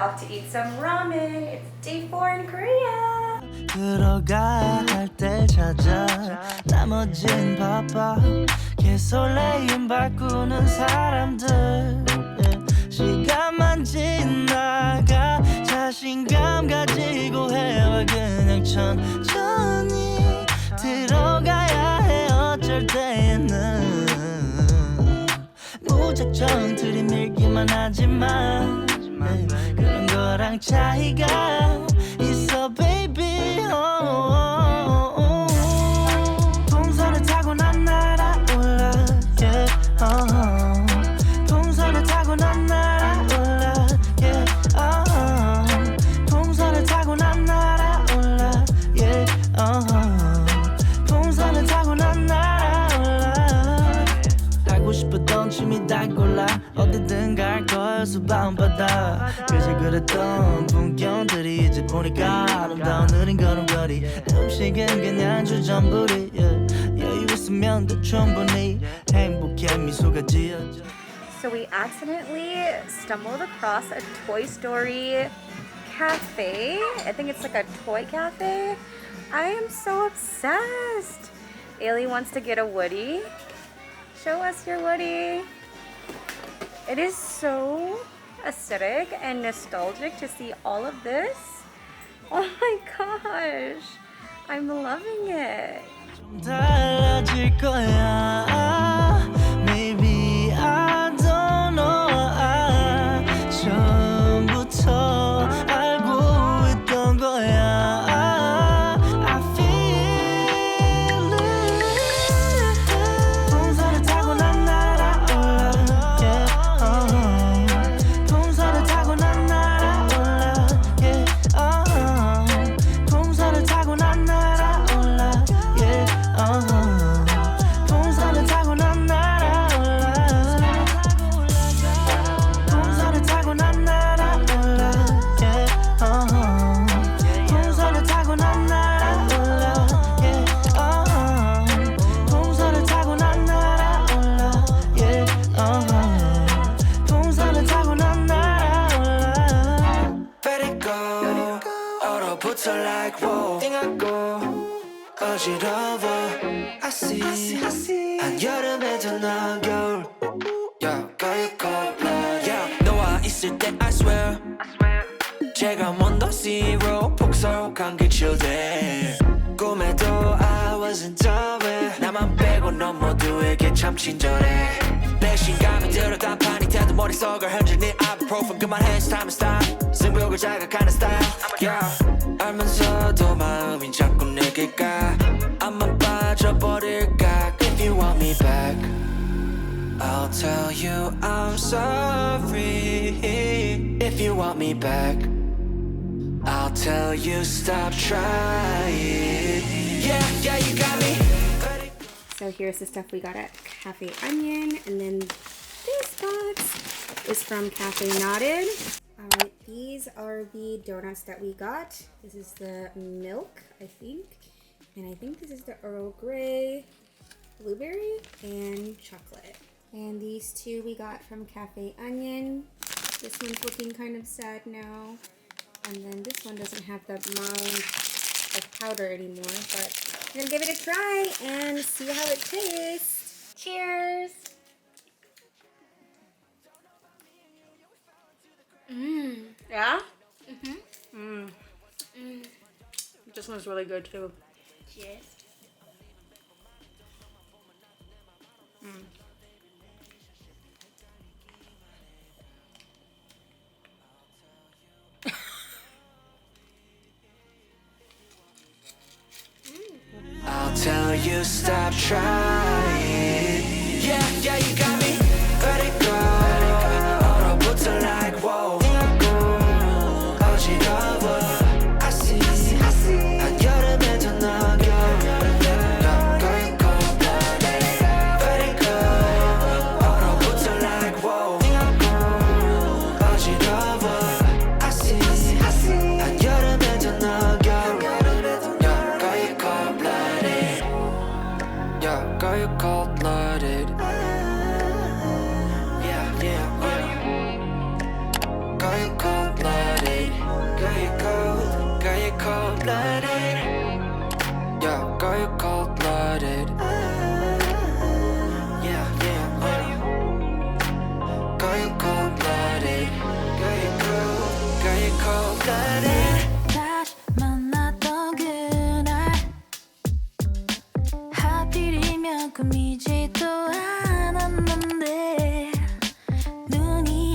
off to eat some ramen. It's day 4 in Korea. 들어가 할 때 찾아 나머진 바빠 개설레임 바꾸는 사람들 시간만 지나가 자신감 가지고 해와 그냥 천천히 들어가야 해 어쩔 때는 무작정 들이밀기만 하지만 그런 거랑 차이가 있어 baby 동선을 타고 난 날아올라 yeah, 동선을 타고 난 날아올라 yeah, 동선을 타고 난 날아올라 yeah, 동선을 타고 난 날아올라 하고 싶었던 춤이 다 골라 어디든 갈 거여서 바운바다 그저 그랬던 풍경들이 이제 보니까 아름다운 느린 걸음걸이 음식은 그냥 주전부리 여유 있으면 더 충분히 행복해 미소가 지어져. So we accidentally stumbled across a Toy Story cafe. I think it's like a toy cafe. I am so obsessed. Ailey wants to get a Woody. Show us your Woody. It is so aesthetic and nostalgic to see all of this. Oh my gosh. I'm loving it. 달라질 거야. Maybe I don't know. 처음부터 알고 있던 거야. I feel it. 동선을 타고 난 날아올라. Yeah, 동선을 타고 난 날아올라. Yeah, 동선을 타고 난 날아올라. Yeah, 동선을 타고 난 날아올라. 동선을 타고 난 날아올라. Yeah, 동선을 타고 난 날아올라. Yeah, 동선을 타고 난 날아올라. Yeah, 동선을 타고 난 날아올라. Let it go 얼어붙어 like whoa 띵하고 어지러워 I see 한여름에도 난 겨울 Yeah, 가요 cold-blooded Yeah, 너와 있을 때 I swear 제가 먼저 zero 폭설한 그 children 꿈에도 I wasn't aware 나만 빼고 넌 모두에게 참 친절해 내 신감이 들어 단판이 태도 머릿속을 흔들니 ibuprofen 그만해 it's time to stop 승부욕을 자극하는 style yeah. 알면서도 마음이 자꾸 내게 가 안만 빠져버릴까 If you want me back I'll tell you I'm sorry If you want me back I'll tell you stop trying Yeah, yeah, you got me So here's the stuff we got at Cafe Onion, and then this box is from Cafe Knotted. Alright, these are the donuts that we got. This is the milk, I think, and I think this is the Earl Grey, blueberry, and chocolate. And these two we got from Cafe Onion. This one's looking kind of sad now, and then this one doesn't have the mound of powder anymore, but I'm gonna give it a try and see how it tastes. Cheers! Yeah? This one's really good too. Cheers. I'll tell you stop trying Yeah, yeah, you got me Let it go 얼어붙어 like whoa 어지러워 I see 한여름에도 넌 겨울 가까이 cold-blooded Let it go 얼어붙어 like whoa 어지러워 I see 한여름에도 넌 겨울 가까이 cold-blooded Yeah, girl, you cold-blooded cold-blooded. Yeah, girl, you cold-blooded. Yeah, yeah, yeah. Girl, you cold-blooded. Girl, you cold-blooded. 다시 만났던 그날 하필이면 꿈이지도 않았는데 눈이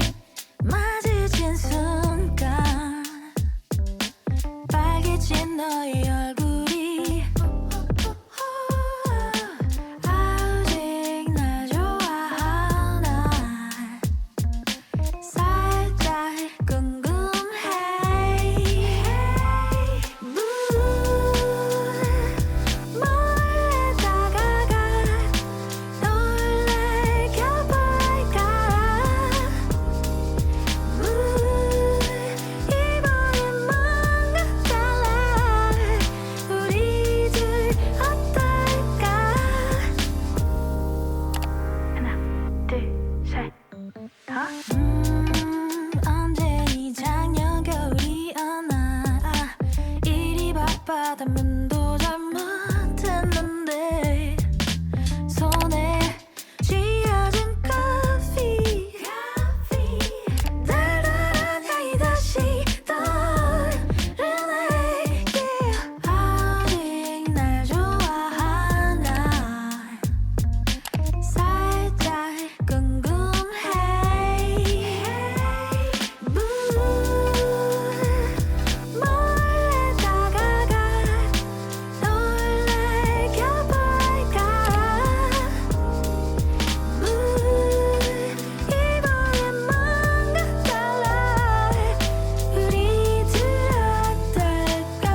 마주친 순간 빨개진 너의 얼굴이 아직 날 좋아하나 살짝 궁금해 몰래 다가가 놀래켜볼까 이번엔 뭔가 달라 우리 둘 어떨까 하나 둘셋 언제니 작년 겨울이었나 일이 바빠다 문도 잘 못했는데 손에 쥐어진 커피 달달한 향이 다시 떠오르네 아직 날 좋아하나 살짝 궁금해 몰래 다가가 놀래켜볼까 이번엔 뭔가 달라 우리 둘 어떨까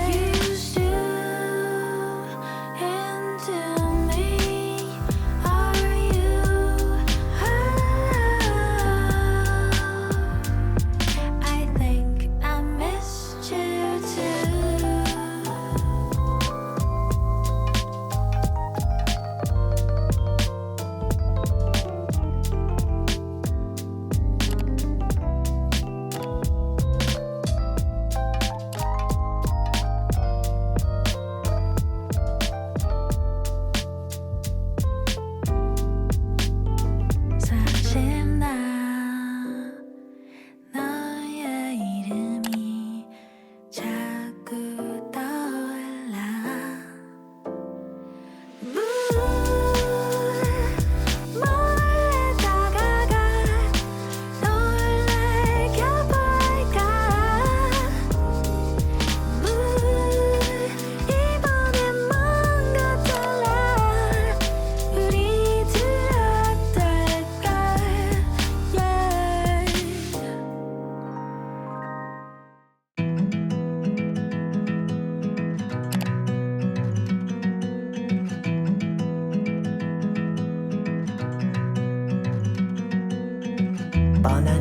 You shoot into me Are you I think I missed you too 사실 나 너의 이름이 자꾸 떠올라 몰래 다가가 놀래켜볼까 이번엔 뭔가 달라 우리 둘 어떨까 yeah. 뻔한